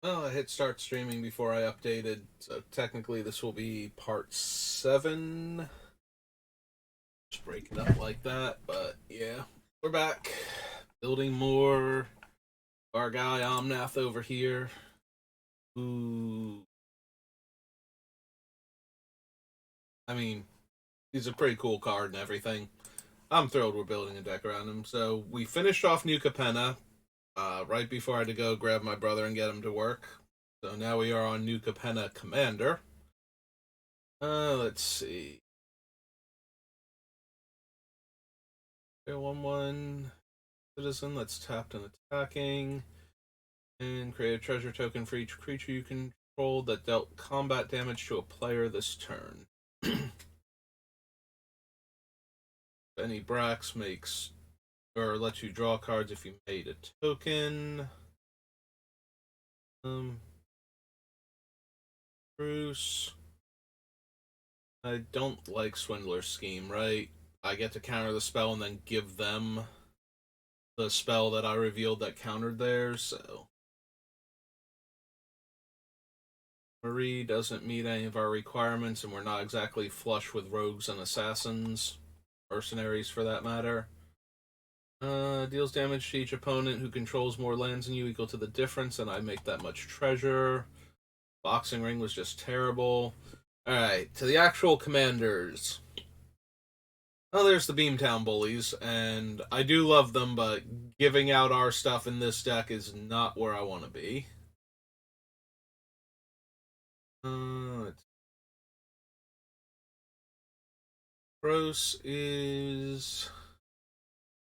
Well, I hit start streaming before I updated, so technically this will be part 7. Just break it up like that, but yeah, we're back. Building more. Our guy Omnath over here. Ooh. I mean, he's a pretty cool card and everything. I'm thrilled we're building a deck around him. So we finished off New Capenna right before I had to go grab my brother and get him to work. So now we are on New Capenna Commander. Let's see. 1/1 citizen that's tapped and attacking. And create a treasure token for each creature you control that dealt combat damage to a player this turn. Any Brax makes or lets you draw cards if you made a token. Bruce. I don't like Swindler's Scheme, right? I get to counter the spell and then give them the spell that I revealed that countered theirs, so. Marie doesn't meet any of our requirements, and we're not exactly flush with rogues and assassins. Mercenaries, for that matter. Deals damage to each opponent who controls more lands than you equal to the difference, and I make that much treasure. Boxing Ring was just terrible. Alright, to the actual commanders. Oh, there's the Beamtown Bullies, and I do love them, but giving out our stuff in this deck is not where I want to be. Gross is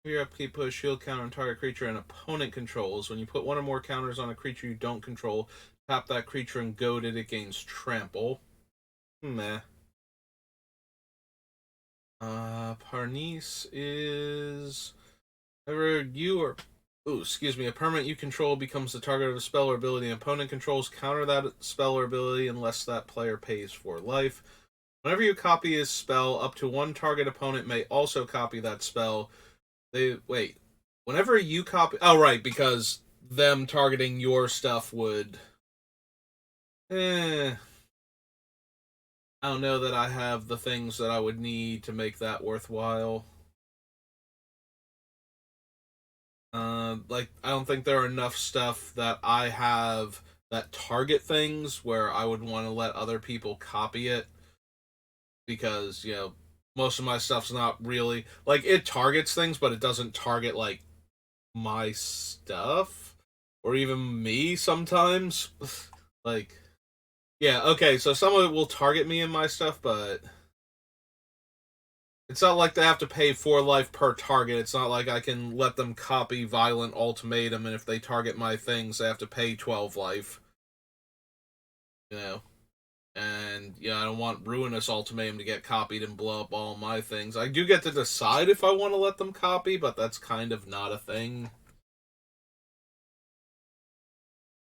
your upkeep, put a shield counter on target creature and opponent controls. When you put one or more counters on a creature you don't control, tap that creature and goad it. It gains trample. Meh. Parnis is whenever you or a permanent you control becomes the target of a spell or ability and opponent controls, counter that spell or ability unless that player pays for life. Whenever you copy his spell, up to one target opponent may also copy that spell. Whenever you copy, oh right, because them targeting your stuff would. I don't know that I have the things that I would need to make that worthwhile. I don't think there are enough stuff that I have that target things where I would want to let other people copy it because, most of my stuff's not really like it targets things, but it doesn't target like my stuff or even me sometimes. Like, yeah, okay, so some of it will target me and my stuff, but it's not like they have to pay 4 life per target. It's not like I can let them copy Violent Ultimatum, and if they target my things, they have to pay 12 life. You know? And, I don't want Ruinous Ultimatum to get copied and blow up all my things. I do get to decide if I want to let them copy, but that's kind of not a thing.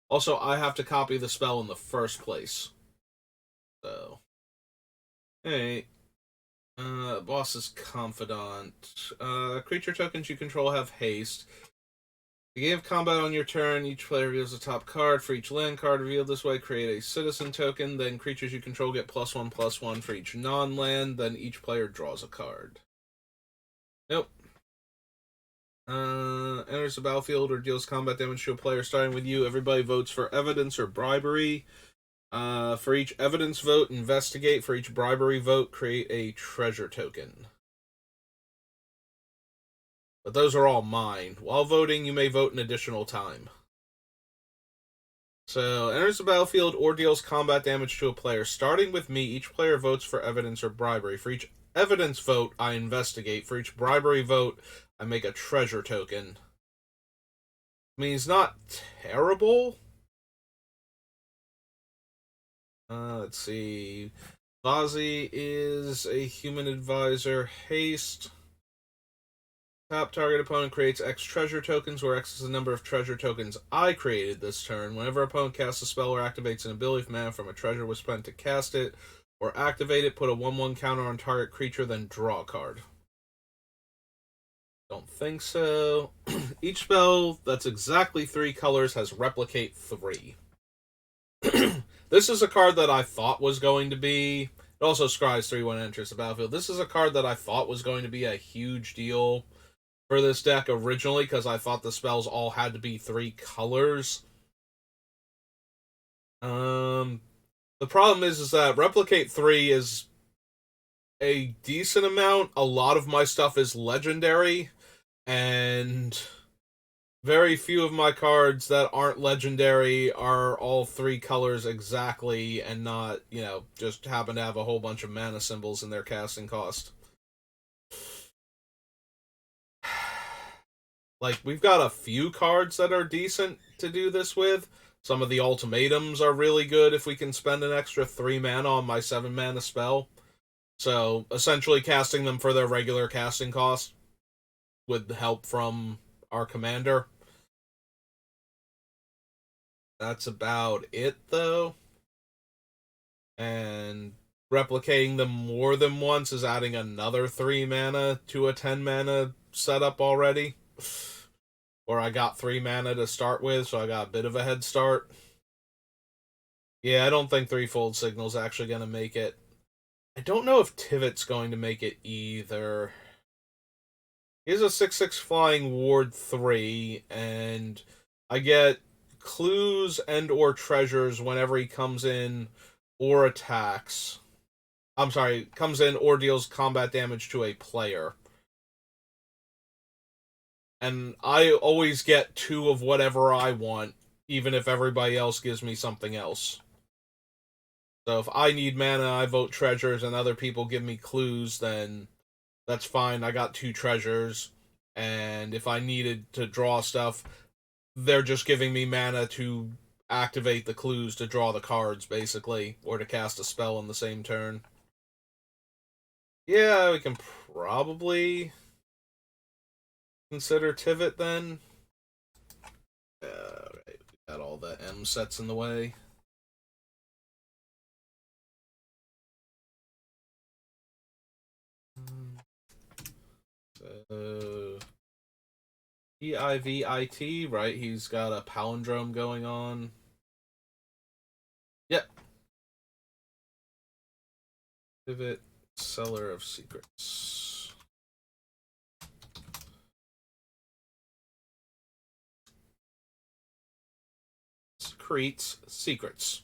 Also, I have to copy the spell in the first place. So. Hey. Boss's Confidant. Creature tokens you control have haste. Beginning of combat on your turn, each player reveals a top card. For each land card revealed this way, create a citizen token. Then creatures you control get +1/+1 for each non-land. Then each player draws a card. Nope. Enters the battlefield or deals combat damage to a player starting with you. Everybody votes for evidence or bribery. For each evidence vote, investigate. For each bribery vote, create a treasure token. But those are all mine. While voting, you may vote an additional time. So, enters the battlefield or deals combat damage to a player. Starting with me, each player votes for evidence or bribery. For each evidence vote, I investigate. For each bribery vote, I make a treasure token. I mean, it's not terrible. Let's see. Vazi is a human advisor. Haste. Top target opponent creates X treasure tokens, where X is the number of treasure tokens I created this turn. Whenever opponent casts a spell or activates an ability from mana from a treasure was spent to cast it or activate it, put a 1/1 counter on target creature, then draw a card. Don't think so. Each spell that's exactly 3 colors has replicate 3. This is a card that I thought was going to be. It also scries 3 when it enters the battlefield. This is a card that I thought was going to be a huge deal for this deck originally because I thought the spells all had to be 3 colors. The problem is that Replicate 3 is a decent amount. A lot of my stuff is legendary, and very few of my cards that aren't legendary are all 3 colors exactly and not, just happen to have a whole bunch of mana symbols in their casting cost. Like, we've got a few cards that are decent to do this with. Some of the ultimatums are really good if we can spend an extra 3 mana on my 7 mana spell. So, essentially casting them for their regular casting cost with help from our commander. That's about it, though. And replicating them more than once is adding another 3 mana to a 10 mana setup already. Or I got 3 mana to start with, so I got a bit of a head start. Yeah, I don't think Threefold Signal's actually going to make it. I don't know if Tivit's going to make it either. He's a 6/6 flying ward 3, and I get clues and or treasures whenever he comes in or attacks. I'm sorry, comes in or deals combat damage to a player. And I always get 2 of whatever I want, even if everybody else gives me something else. So if I need mana, I vote treasures, and other people give me clues, then that's fine. I got 2 treasures, and if I needed to draw stuff, they're just giving me mana to activate the clues to draw the cards, basically, or to cast a spell in the same turn. Yeah, we can probably consider Tivit then. Alright, we got all the M sets in the way. So, Pivit, right? He's got a palindrome going on. Yep. Pivot, Seller of Secrets. Secrets.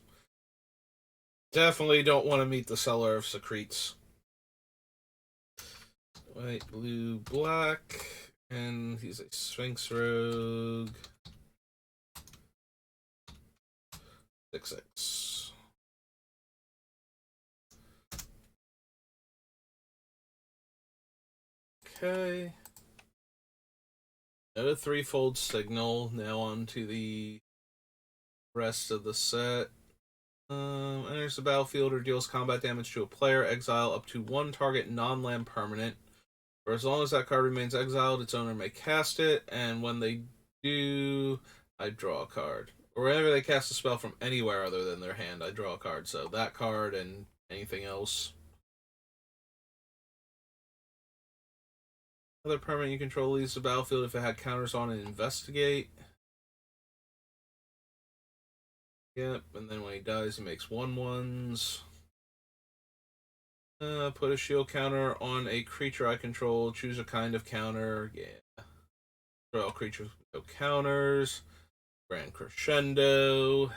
Definitely don't want to meet the Seller of Secrets. White, blue, black. And he's a Sphinx Rogue. 6/6. Okay. No Threefold Signal. Now on to the rest of the set. Enters the battlefield or deals combat damage to a player. Exile up to 1 target non-land permanent. For as long as that card remains exiled, its owner may cast it, and when they do, I draw a card. Or whenever they cast a spell from anywhere other than their hand, I draw a card. So that card and anything else. Other permanent you control leaves the battlefield if it had counters on and investigate. Yep, and then when he dies, he makes 1/1s. Put a shield counter on a creature I control. Choose a kind of counter. Yeah. Draw creatures with no counters. Grand Crescendo.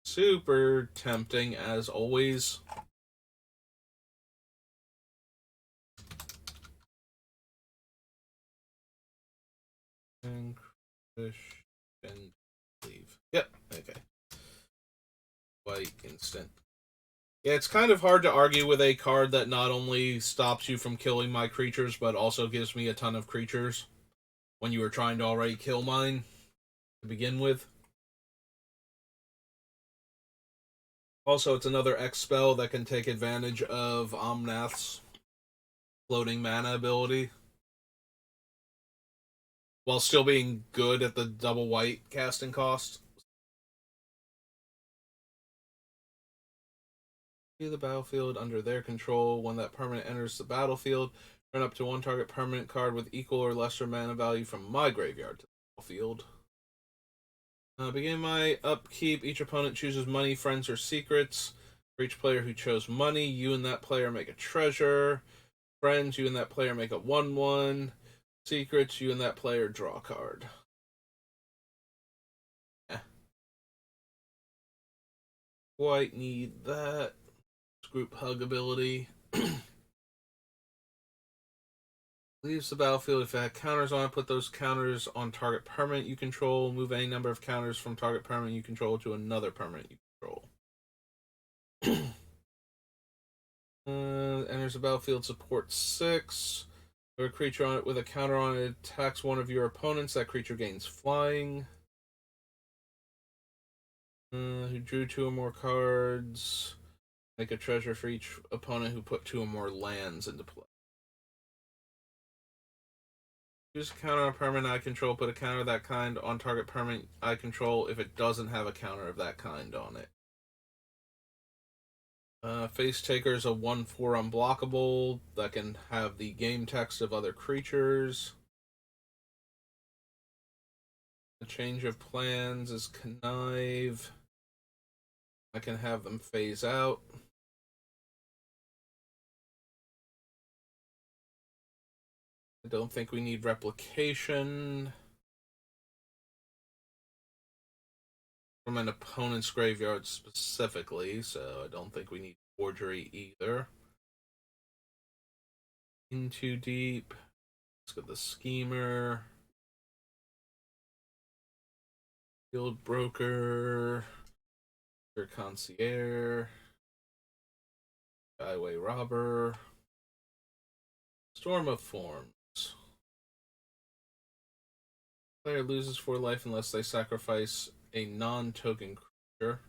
Super tempting as always. And leave. Yep, okay. White instant. Yeah, it's kind of hard to argue with a card that not only stops you from killing my creatures, but also gives me a ton of creatures when you were trying to already kill mine to begin with. Also, it's another X spell that can take advantage of Omnath's floating mana ability, while still being good at the double white casting cost. The battlefield under their control. When that permanent enters the battlefield, turn up to 1 target permanent card with equal or lesser mana value from my graveyard to the battlefield. Begin my upkeep. Each opponent chooses money, friends, or secrets. For each player who chose money, you and that player make a treasure. Friends, you and that player make a 1/1. Secrets, you and that player draw a card. Quite need that. Group hug ability. Leaves the battlefield. If it had counters on it, put those counters on target permanent you control. Move any number of counters from target permanent you control to another permanent you control. Enters the battlefield, support 6. If a creature on it with a counter on it attacks one of your opponents, that creature gains flying. Who drew 2 or more cards. Make a treasure for each opponent who put 2 or more lands into play. Use a counter on permanent I control. Put a counter of that kind on target permanent I control if it doesn't have a counter of that kind on it. Face Taker is a 1/4 unblockable that can have the game text of other creatures. The change of plans is Connive. I can have them phase out. I don't think we need replication from an opponent's graveyard specifically, so I don't think we need forgery either. In too deep. Let's get the schemer. Field broker. Your concierge. Highway robber. Storm of Forms. Player loses 4 life unless they sacrifice a non-token creature.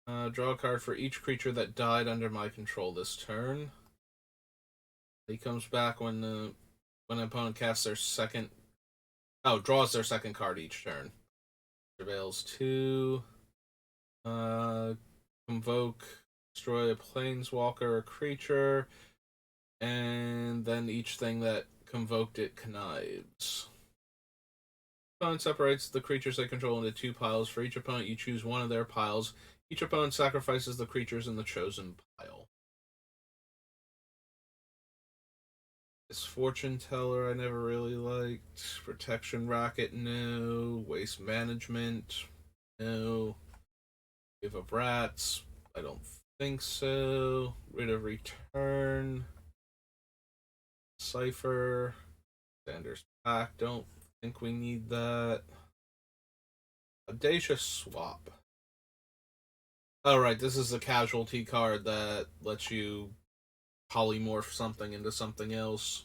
Draw a card for each creature that died under my control this turn. He comes back when an opponent casts their second. Draws their second card each turn. Prevails 2. Convoke, destroy a planeswalker or creature, and then each thing that convoked it connives. Opponent separates the creatures they control into 2 piles. For each opponent, you choose one of their piles. Each opponent sacrifices the creatures in the chosen pile. This Fortune Teller I never really liked. Protection Racket, no. Waste Management, no. Give of Rats, I don't think so. Rid of Return. Cipher. Sanders Pack, don't think we need that. Audacious Swap. Oh, right, this is the casualty card that lets you polymorph something into something else.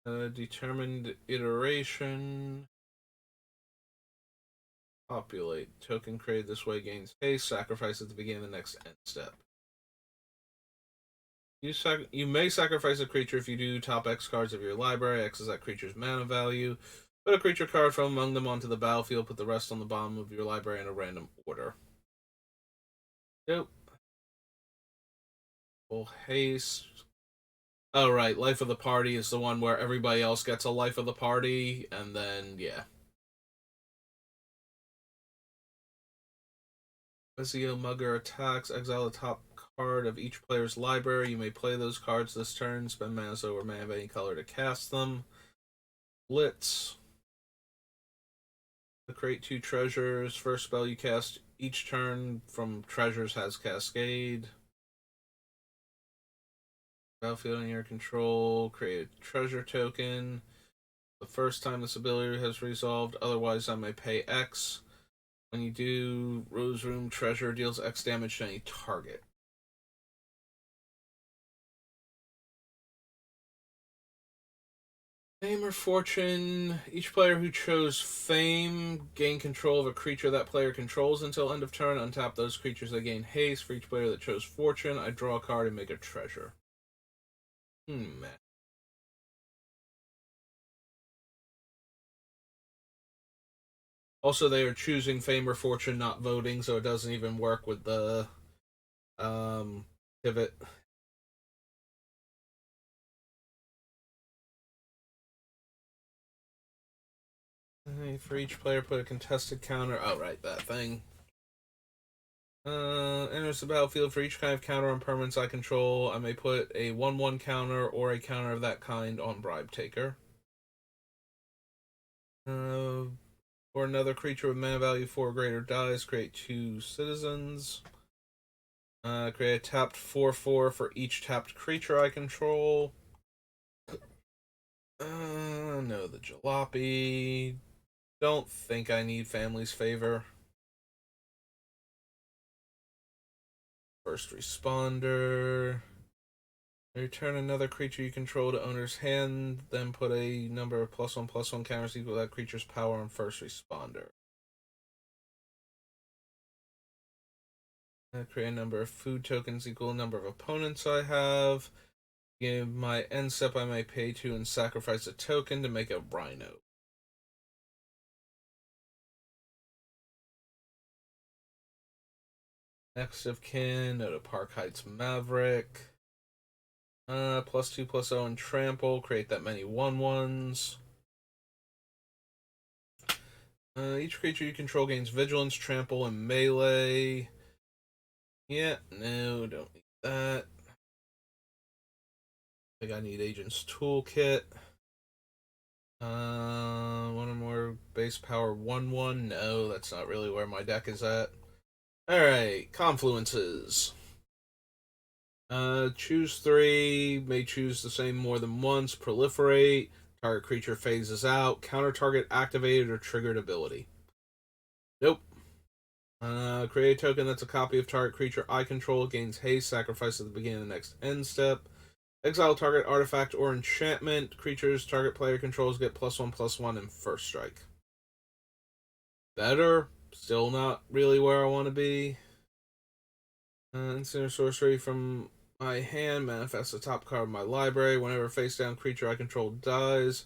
Determined Iteration. Populate. Token created this way gains haste. Sacrifice at the beginning of the next end step. You may sacrifice a creature if you do. Top X cards of your library. X is that creature's mana value. Put a creature card from among them onto the battlefield. Put the rest on the bottom of your library in a random order. Nope. Full haste. Oh, right. Life of the party is the one where everybody else gets a life of the party, and then, yeah. Ezio Mugger attacks. Exile the top card of each player's library. You may play those cards this turn. Spend mana or mana of any color to cast them. Blitz. Create 2 treasures. First spell you cast each turn from treasures has Cascade. Battlefield in your control. Create a treasure token. The first time this ability has resolved. Otherwise, I may pay X. When you do, Rose Room Treasure deals X damage to any target. Fame or Fortune. Each player who chose Fame gain control of a creature that player controls until end of turn. Untap those creatures that gain haste. For each player that chose Fortune, I draw a card and make a treasure. Man. Also, they are choosing Fame or Fortune, not voting, so it doesn't even work with the pivot. For each player, put a contested counter. Oh, right, that thing. Enters the battlefield for each kind of counter on permanents I control. I may put a 1/1 counter or a counter of that kind on Bribe Taker. Or another creature with mana value 4 or greater dies, create 2 citizens. Create a tapped 4/4 for each tapped creature I control. No, the Jalopy. Don't think I need Family's Favor. First Responder. Return another creature you control to owner's hand, then put a number of +1/+1 counters equal to that creature's power on First Responder. Create a number of food tokens equal to the number of opponents I have. Give my end step, I may pay 2 and sacrifice a token to make a Rhino. Next of kin, no to Park Heights Maverick. +2/+0 and trample. Create that many 1/1s. Each creature you control gains vigilance, trample, and melee. Yeah, no, don't need that. I think I need Agent's Toolkit. One or more base power 1/1. No, that's not really where my deck is at. Alright, confluences. Choose 3. May choose the same more than once. Proliferate. Target creature phases out. Counter target activated or triggered ability. Nope. Create a token that's a copy of target creature I control. Gains haste. Sacrifice at the beginning of the next end step. Exile target artifact or enchantment. Creatures target player controls get +1/+1 in first strike. Better. Still not really where I want to be. Instant sorcery from my hand. Manifest the top card of my library. Whenever face down creature I control dies,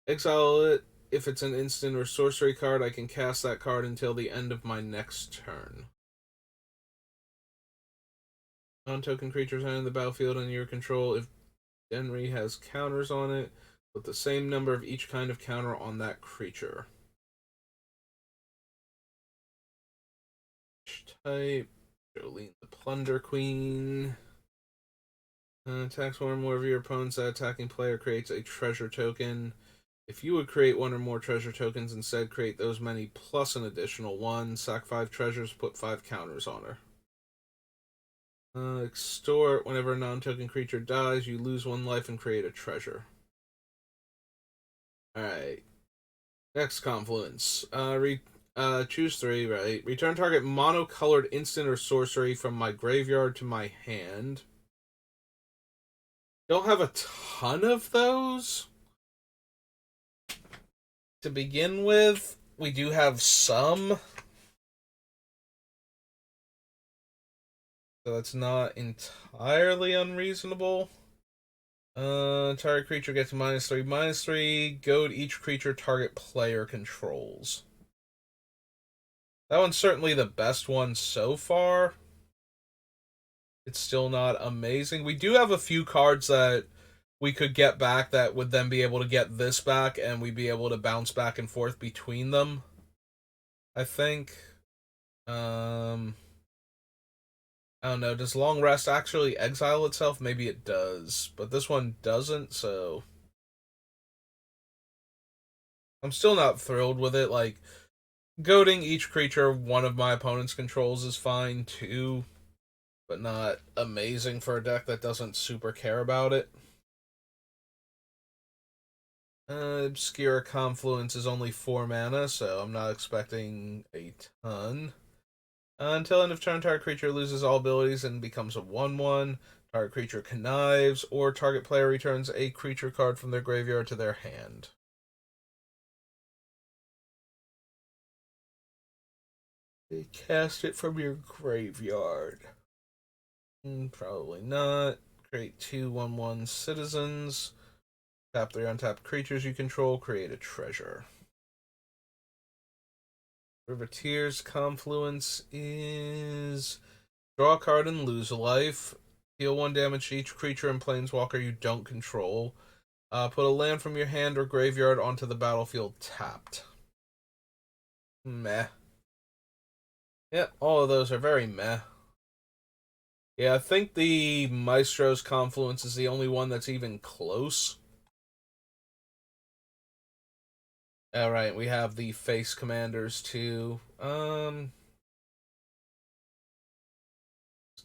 exile it. If it's an instant or sorcery card, I can cast that card until the end of my next turn. Non-token creatures enter the battlefield under your control. If Denry has counters on it, put the same number of each kind of counter on that creature. Type. Jolene the Plunder Queen. Attacks one or more of your opponents. That attacking player creates a treasure token. If you would create one or more treasure tokens, instead create those many plus an additional one. Sack 5 treasures, put 5 counters on her. Extort. Whenever a non-token creature dies, you lose 1 life and create a treasure. Alright. Next confluence. Choose 3, right? Return target monocolored instant or sorcery from my graveyard to my hand. Don't have a ton of those to begin with. We do have some, so that's not entirely unreasonable. Target creature gets -3/-3. Goad each creature target player controls. That one's certainly the best one so far. It's still not amazing. We do have a few cards that we could get back that would then be able to get this back, and we'd be able to bounce back and forth between them, I think. I don't know. Does Long Rest actually exile itself? Maybe it does, but this one doesn't, so I'm still not thrilled with it. Like, goading each creature one of my opponent's controls is fine too, but not amazing for a deck that doesn't super care about it. Obscure Confluence is only 4 mana, so I'm not expecting a ton. Until end of turn, target creature loses all abilities and becomes a 1/1. Target creature connives, or target player returns a creature card from their graveyard to their hand. They cast it from your graveyard. Probably not. Create 2 1/1 citizens. Tap 3 untapped creatures you control. Create a treasure. Riveteer's Confluence is draw a card and lose a life. Deal 1 damage to each creature and planeswalker you don't control. Put a land from your hand or graveyard onto the battlefield tapped. Meh. Yeah, all of those are very meh. Yeah, I think the Maestro's Confluence is the only one that's even close. Alright, we have the face commanders too.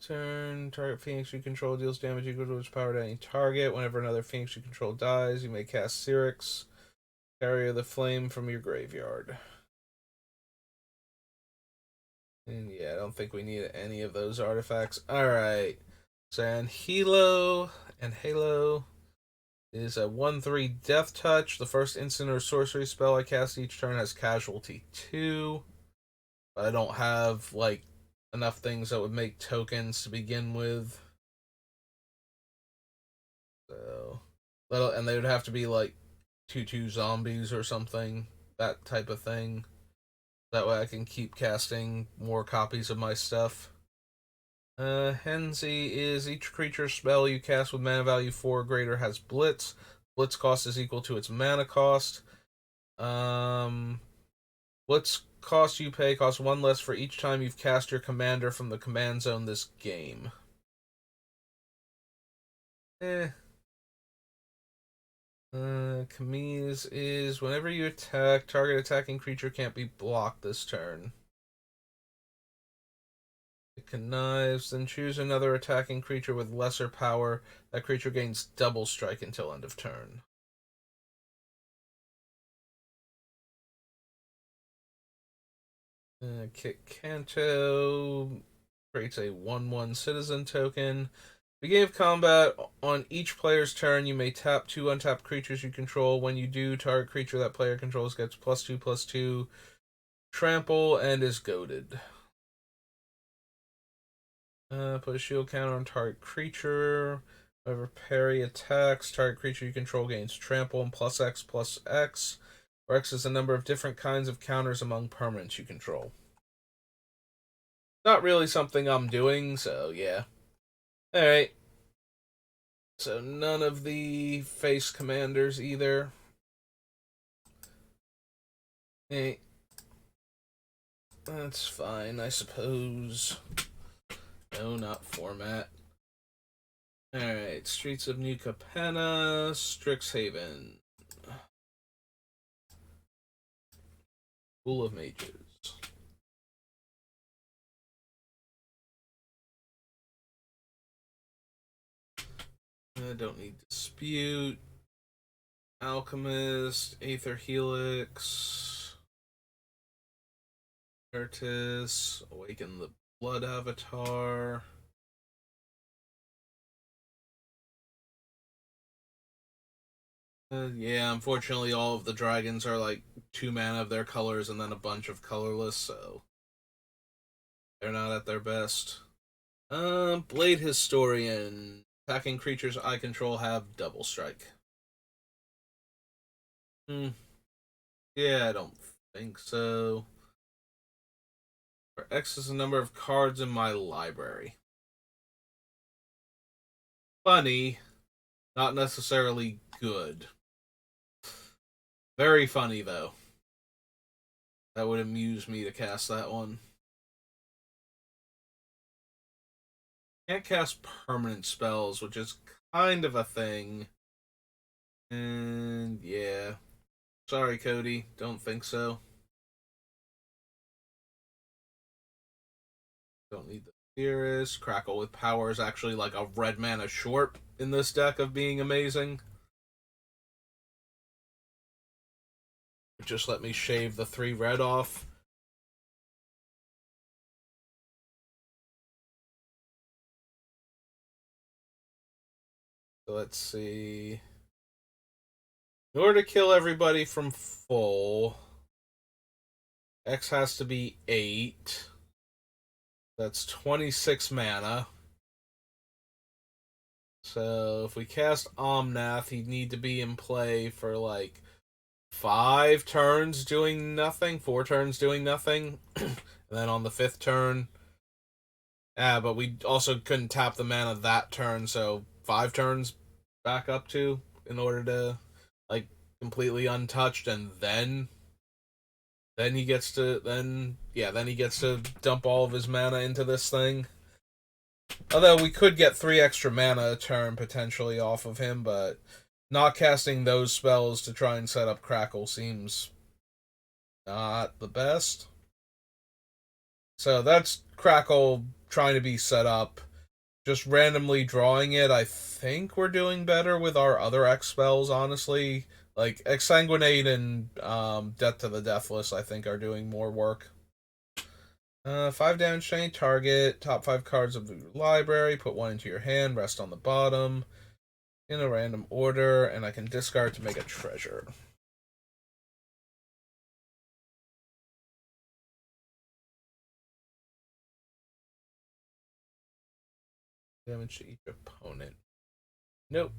Turn, target Phoenix you control deals damage equal to its power to any target. Whenever another Phoenix you control dies, you may cast Syrinx, Carrier of the Flame from your graveyard. And yeah, I don't think we need any of those artifacts. Alright. So, and Halo is a 1/3 Death Touch. The first instant or sorcery spell I cast each turn has Casualty 2. But I don't have, like, enough things that would make tokens to begin with. So, and they would have to be, like, 2/2 zombies or something. That type of thing. That way I can keep casting more copies of my stuff. Henzi is each creature spell you cast with mana value 4 or greater has Blitz. Blitz cost is equal to its mana cost. Blitz cost you pay costs 1 less for each time you've cast your commander from the command zone this game. Kamiz is whenever you attack, target attacking creature can't be blocked this turn. It connives, then choose another attacking creature with lesser power. That creature gains double strike until end of turn. Kit Kanto creates a 1/1 citizen token. Beginning of combat, on each player's turn, you may tap 2 untapped creatures you control. When you do, target creature that player controls gets +2/+2 trample and is goaded. Put a shield counter on target creature. Whenever parry attacks, target creature you control gains trample and +X/+X, where X is the number of different kinds of counters among permanents you control. Not really something I'm doing, so yeah. Alright. So none of the face commanders either. Hey. That's fine, I suppose. No, not format. Alright, Streets of New Capenna, Strixhaven. Pool of Mages. I don't need Dispute. Alchemist, Aether Helix. Curtis, Awaken the Blood Avatar. Yeah, unfortunately, all of the dragons are like 2 mana of their colors and then a bunch of colorless, so they're not at their best. Blade Historian. Attacking creatures I control have double strike. Yeah, I don't think so. Where X is the number of cards in my library. Funny, not necessarily good. Very funny, though. That would amuse me to cast that one. Can't cast permanent spells, which is kind of a thing. And yeah. Sorry, Cody. Don't think so. Don't need the Theorist. Crackle with Power is actually like a red mana short in this deck of being amazing. Just let me shave the 3 red off. So let's see. In order to kill everybody from full, X has to be 8. That's 26 mana. So if we cast Omnath, he'd need to be in play for like 5 turns doing nothing, 4 turns doing nothing. And then on the 5th turn, but we also couldn't tap the mana that turn, so 5 turns back up to in order to like completely untouched and then Then he gets to dump all of his mana into this thing. Although we could get 3 extra mana a turn potentially off of him, but not casting those spells to try and set up Crackle seems not the best. So that's Crackle trying to be set up. Just randomly drawing it, I think we're doing better with our other X spells, honestly. Like, Exsanguinate and Death to the Deathless, I think, are doing more work. 5 damage to any target. Top 5 cards of the library. Put 1 into your hand. Rest on the bottom. In a random order. And I can discard to make a treasure. Damage to each opponent. Nope.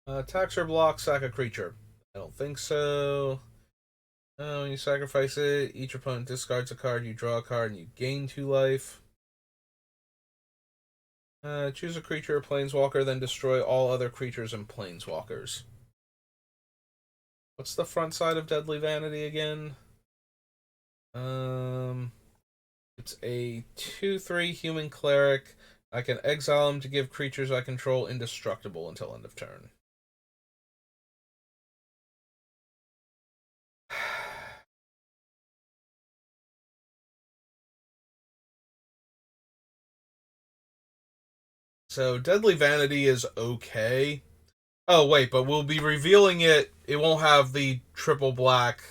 Attacks or blocks, sack a creature. I don't think so. When you sacrifice it, each opponent discards a card, you draw a card, and you gain 2 life. Choose a creature or planeswalker, then destroy all other creatures and planeswalkers. What's the front side of Deadly Vanity again? It's a 2/3 human cleric. I can exile him to give creatures I control indestructible until end of turn. So Deadly Vanity is okay. Oh wait, but we'll be revealing it. It won't have the triple black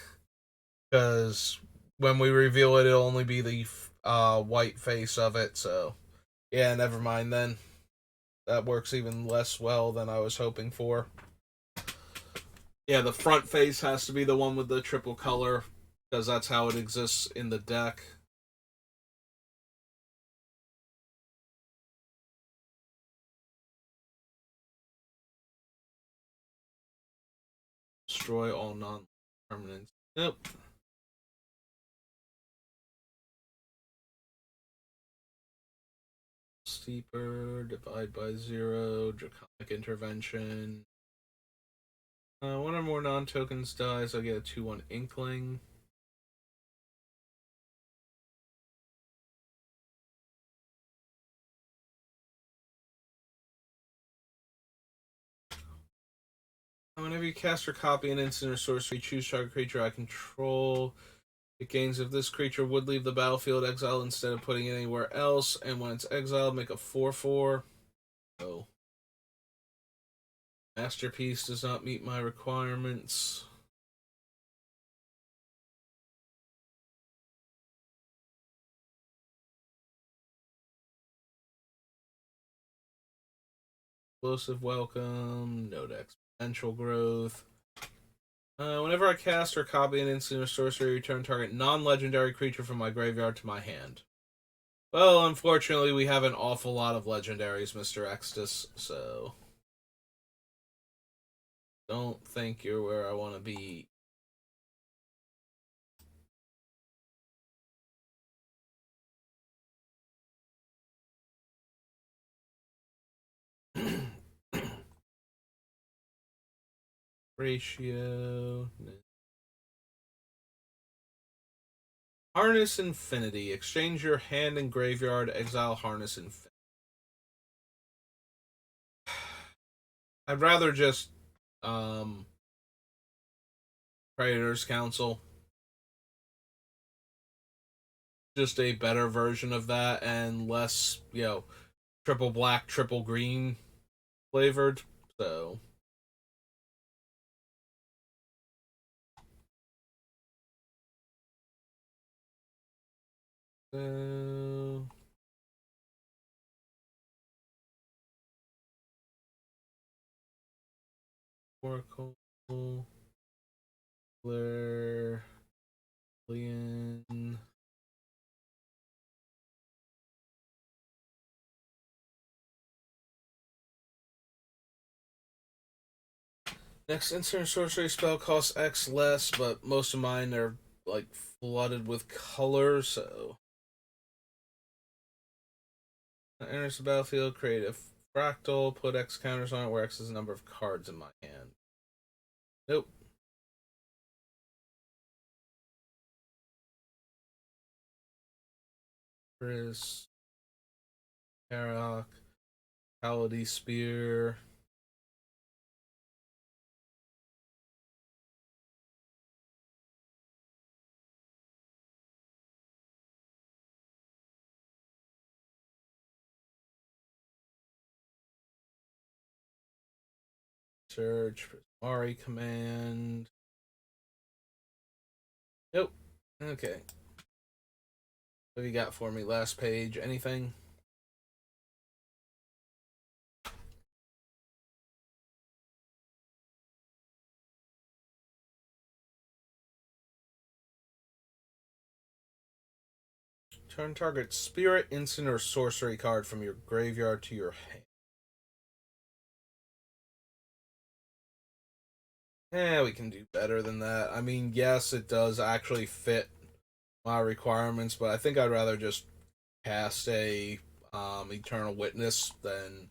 because when we reveal it, it'll only be the white face of it. So yeah, never mind then. That works even less well than I was hoping for. Yeah, the front face has to be the one with the triple color because that's how it exists in the deck. Destroy all non-permanents. Nope. Steeper, divide by 0, draconic intervention. One or more non-tokens dies, I get a 2/1 inkling. Whenever you cast or copy an instant or sorcery, choose target creature I control. It gains if this creature would leave the battlefield exiled instead of putting it anywhere else, and when it's exiled, make a 4/4. Oh. Masterpiece does not meet my requirements. Explosive Welcome, Note Exponential Growth. Whenever I cast or copy an instant or sorcery, return target non-legendary creature from my graveyard to my hand. Well, unfortunately, we have an awful lot of legendaries, Mr. Extus, so don't think you're where I want to be. Ratio. Harness Infinity. Exchange your hand and graveyard, exile Harness Infinity. I'd rather just Predator's Council. Just a better version of that and less, triple black, triple green flavored. So uh, Oracle, Blair, Alien. Next instant sorcery spell costs X less, but most of mine are like flooded with color, so enters the battlefield, create a fractal, put X counters on it where X is the number of cards in my hand. Nope. Chris, Karak, Paladin Spear. Search Prismari command. Nope. Okay. What have you got for me? Last page. Anything? Turn target spirit, instant, or sorcery card from your graveyard to your hand. We can do better than that. I mean, yes, it does actually fit my requirements, but I think I'd rather just cast a Eternal Witness than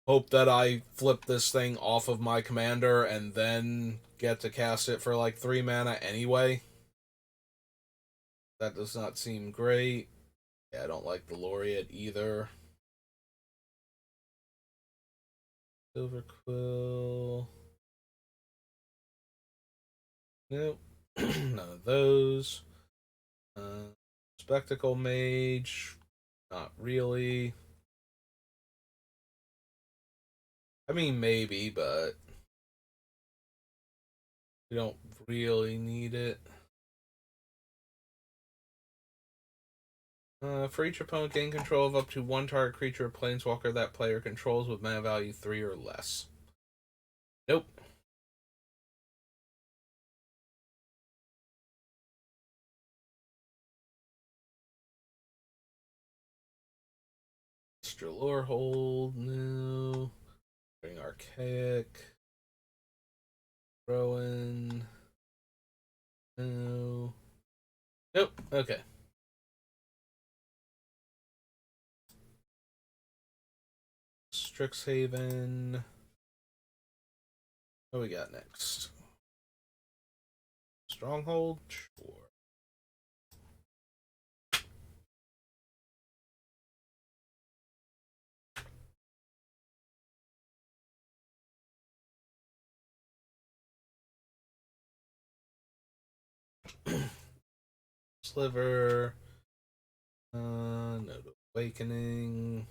hope that I flip this thing off of my commander and then get to cast it for like 3 mana anyway. That does not seem great. Yeah, I don't like the Laureate either. Silver Quill. Nope. None of those. Spectacle Mage. Not really. I mean, maybe, but we don't really need it. For each opponent, gain control of up to one target creature or planeswalker that player controls with mana value 3 or less. Nope. Extra Lore Hold, no. Bring Archaic. Rowan. No. Nope. Okay. Strixhaven. What we got next? Stronghold? Sure. Sliver. Node Awakening.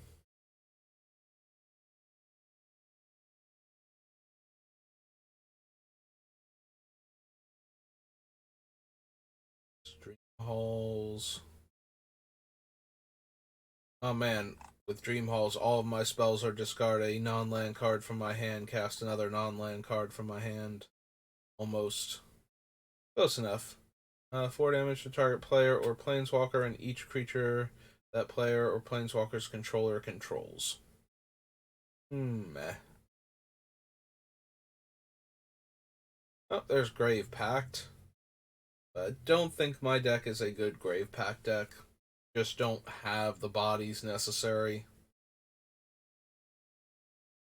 Dream Halls. Oh man, with Dream Halls, all of my spells are discard a non-land card from my hand, cast another non-land card from my hand. Almost. Close enough. 4 damage to target player or planeswalker and each creature that player or planeswalker's controller controls. Meh. Oh, there's Grave Pact. I don't think my deck is a good Grave Pact deck. Just don't have the bodies necessary.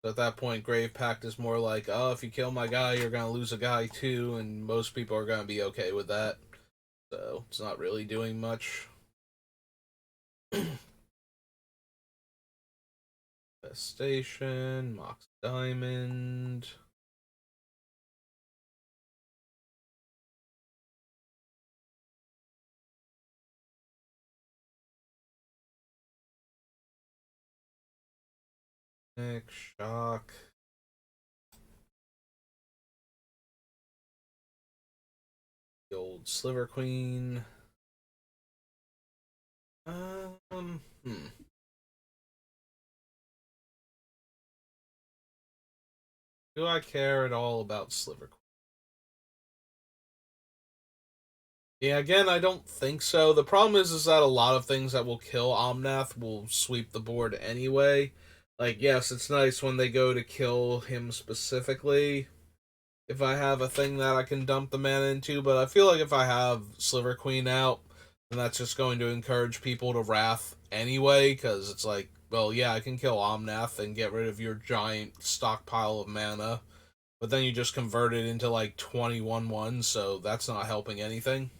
So at that point, Grave Pact is more like, oh, if you kill my guy, you're gonna lose a guy too, and most people are gonna be okay with that. So it's not really doing much. Infestation, Mox Diamond. Nick, Shock. The old Sliver Queen. Hmm. Do I care at all about Sliver Queen? Yeah, again, I don't think so. The problem is that a lot of things that will kill Omnath will sweep the board anyway. Like, yes, it's nice when they go to kill him specifically, if I have a thing that I can dump the mana into, but I feel like if I have Sliver Queen out, then that's just going to encourage people to Wrath anyway, because it's like, well, yeah, I can kill Omnath and get rid of your giant stockpile of mana, but then you just convert it into like 21-1, so that's not helping anything.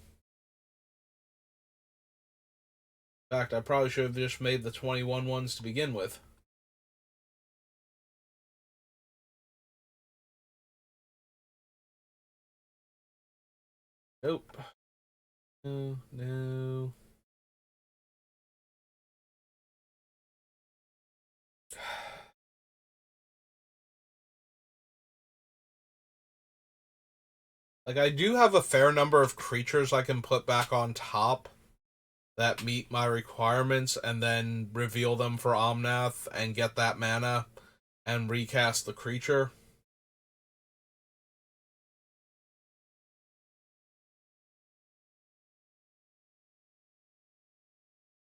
In fact, I probably should have just made the 21 ones to begin with. Nope. No, no. Like, I do have a fair number of creatures I can put back on top that meet my requirements and then reveal them for Omnath and get that mana and recast the creature.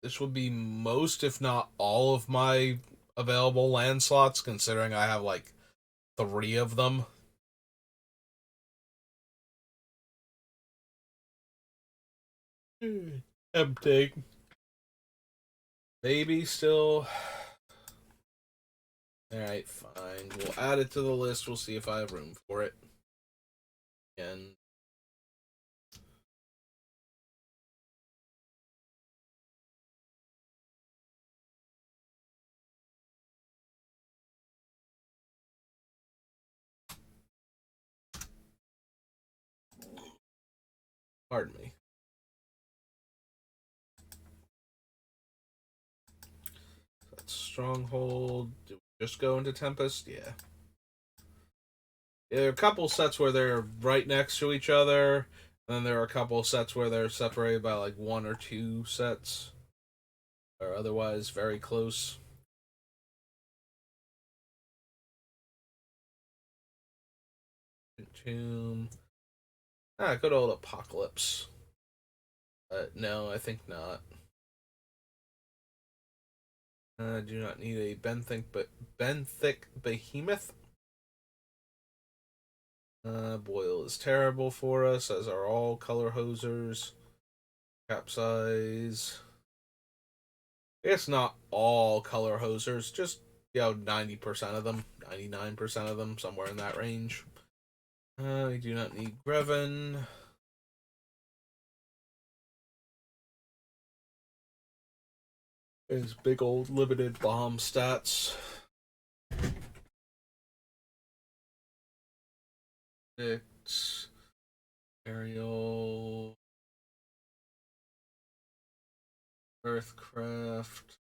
This would be most, if not all, of my available land slots, considering I have like 3 of them. Tempting. Maybe still. Alright, fine. We'll add it to the list. We'll see if I have room for it. And pardon me. That's Stronghold. Do we just go into Tempest? Yeah. There are a couple sets where they're right next to each other, and then there are a couple sets where they're separated by like 1 or 2 sets, or otherwise very close. Tomb. Good old Apocalypse. No, I think not. Do not need a Benthic Behemoth. Boil is terrible for us, as are all color hosers. Capsize. I guess not all color hosers, just 90% of them, 99% of them, somewhere in that range. We do not need Greven. His big old limited bomb stats. Six. Aerial. Earthcraft.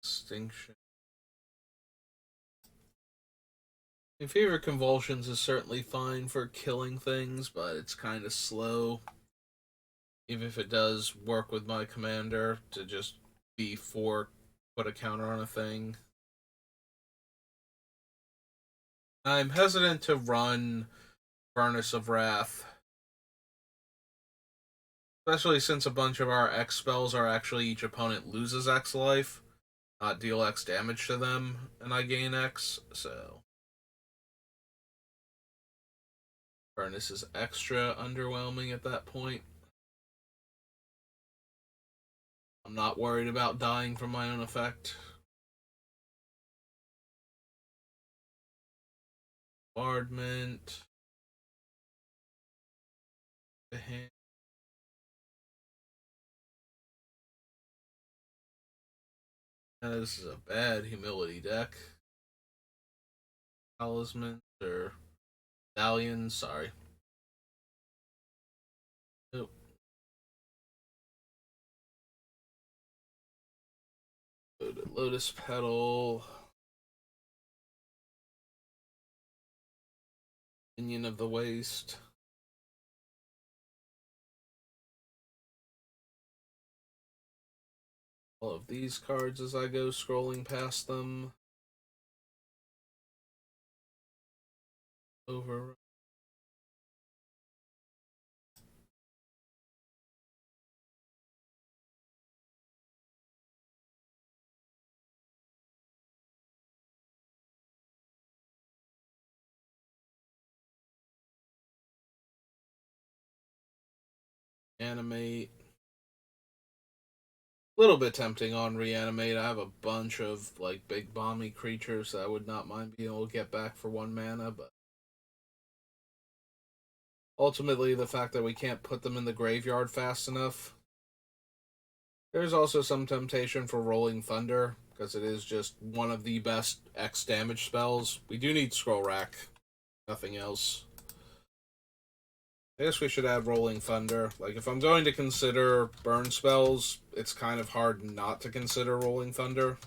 Extinction. My favorite Convulsions is certainly fine for killing things, but it's kind of slow. Even if it does work with my commander to just be put a counter on a thing. I'm hesitant to run Furnace of Wrath, especially since a bunch of our X spells are actually each opponent loses X life, not deal X damage to them, and I gain X, so Furnace is extra underwhelming at that point. I'm not worried about dying from my own effect. Bombardment. This is a bad humility deck. Talisman or Stallion, sorry. Nope. Lotus Petal. Minion of the Waste. All of these cards as I go scrolling past them. Over. Animate. A little bit tempting on reanimate. I have a bunch of like big bomby creatures that I would not mind being able to get back for 1 mana, but ultimately the fact that we can't put them in the graveyard fast enough. There's also some temptation for Rolling Thunder, because it is just one of the best X damage spells. We do need Scroll Rack, nothing else. I guess we should add Rolling Thunder. Like, if I'm going to consider burn spells, it's kind of hard not to consider Rolling Thunder.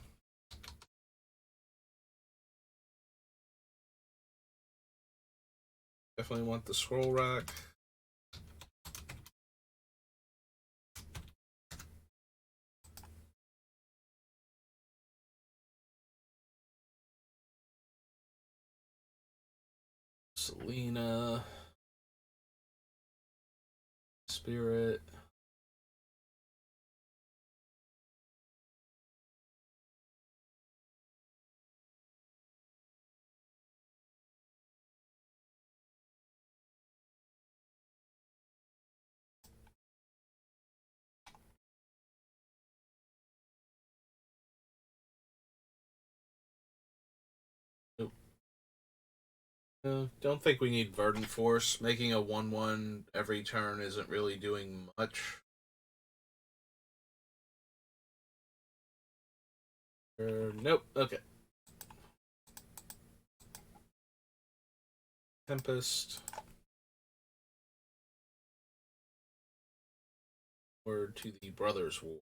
Definitely want the Scroll Rack. Selena. Spirit. Nope. No, don't think we need Verdant Force. Making a 1/1 every turn isn't really doing much. Nope. Okay. Tempest. Word to the Brothers' War.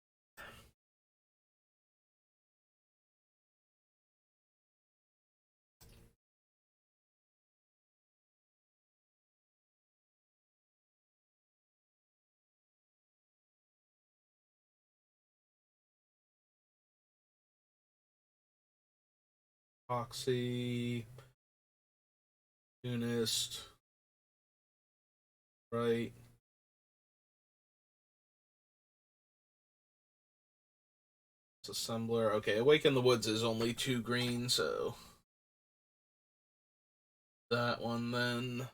Proxy. Unist. Right. Assembler. Okay, Awaken the Woods is only 2 green, so that one then.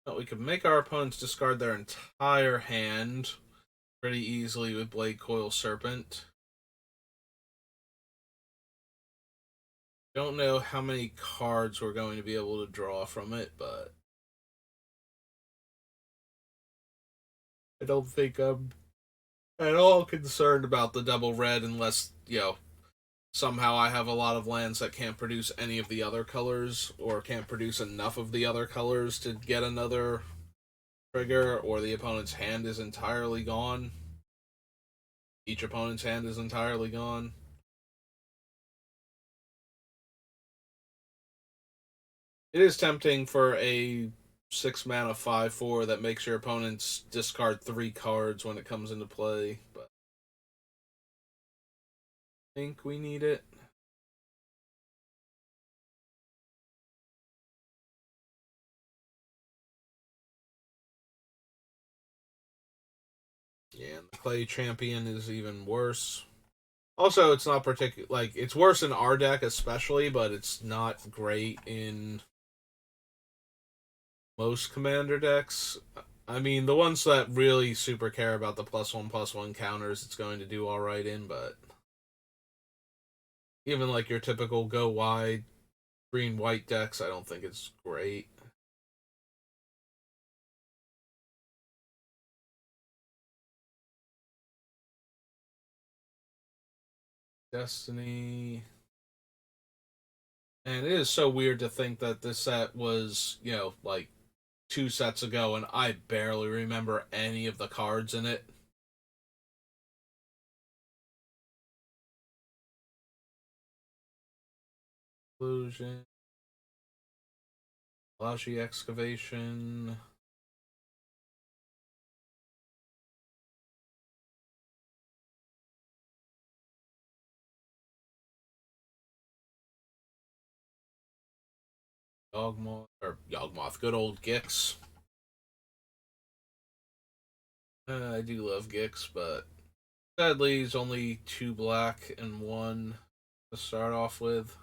But we could make our opponents discard their entire hand pretty easily with Blade Coil Serpent. Don't know how many cards we're going to be able to draw from it, but I don't think I'm at all concerned about the double red unless, somehow I have a lot of lands that can't produce any of the other colors or can't produce enough of the other colors to get another trigger, or the opponent's hand is entirely gone. Each opponent's hand is entirely gone. It is tempting for a 6 mana 5/4 that makes your opponents discard 3 cards when it comes into play, but I think we need it. Yeah, and the Clay Champion is even worse. Also, it's not particular, like, it's worse in our deck especially, but it's not great in most commander decks. I mean, the ones that really super care about the +1/+1 counters, it's going to do alright in, but even like your typical go wide green white decks, I don't think it's great. Destiny. And it is so weird to think that this set was, like 2 sets ago, and I barely remember any of the cards in it. Illusion. Lashi Excavation. Yawgmoth, good old Gix. I do love Gix, but sadly he's only 2 black and 1 to start off with.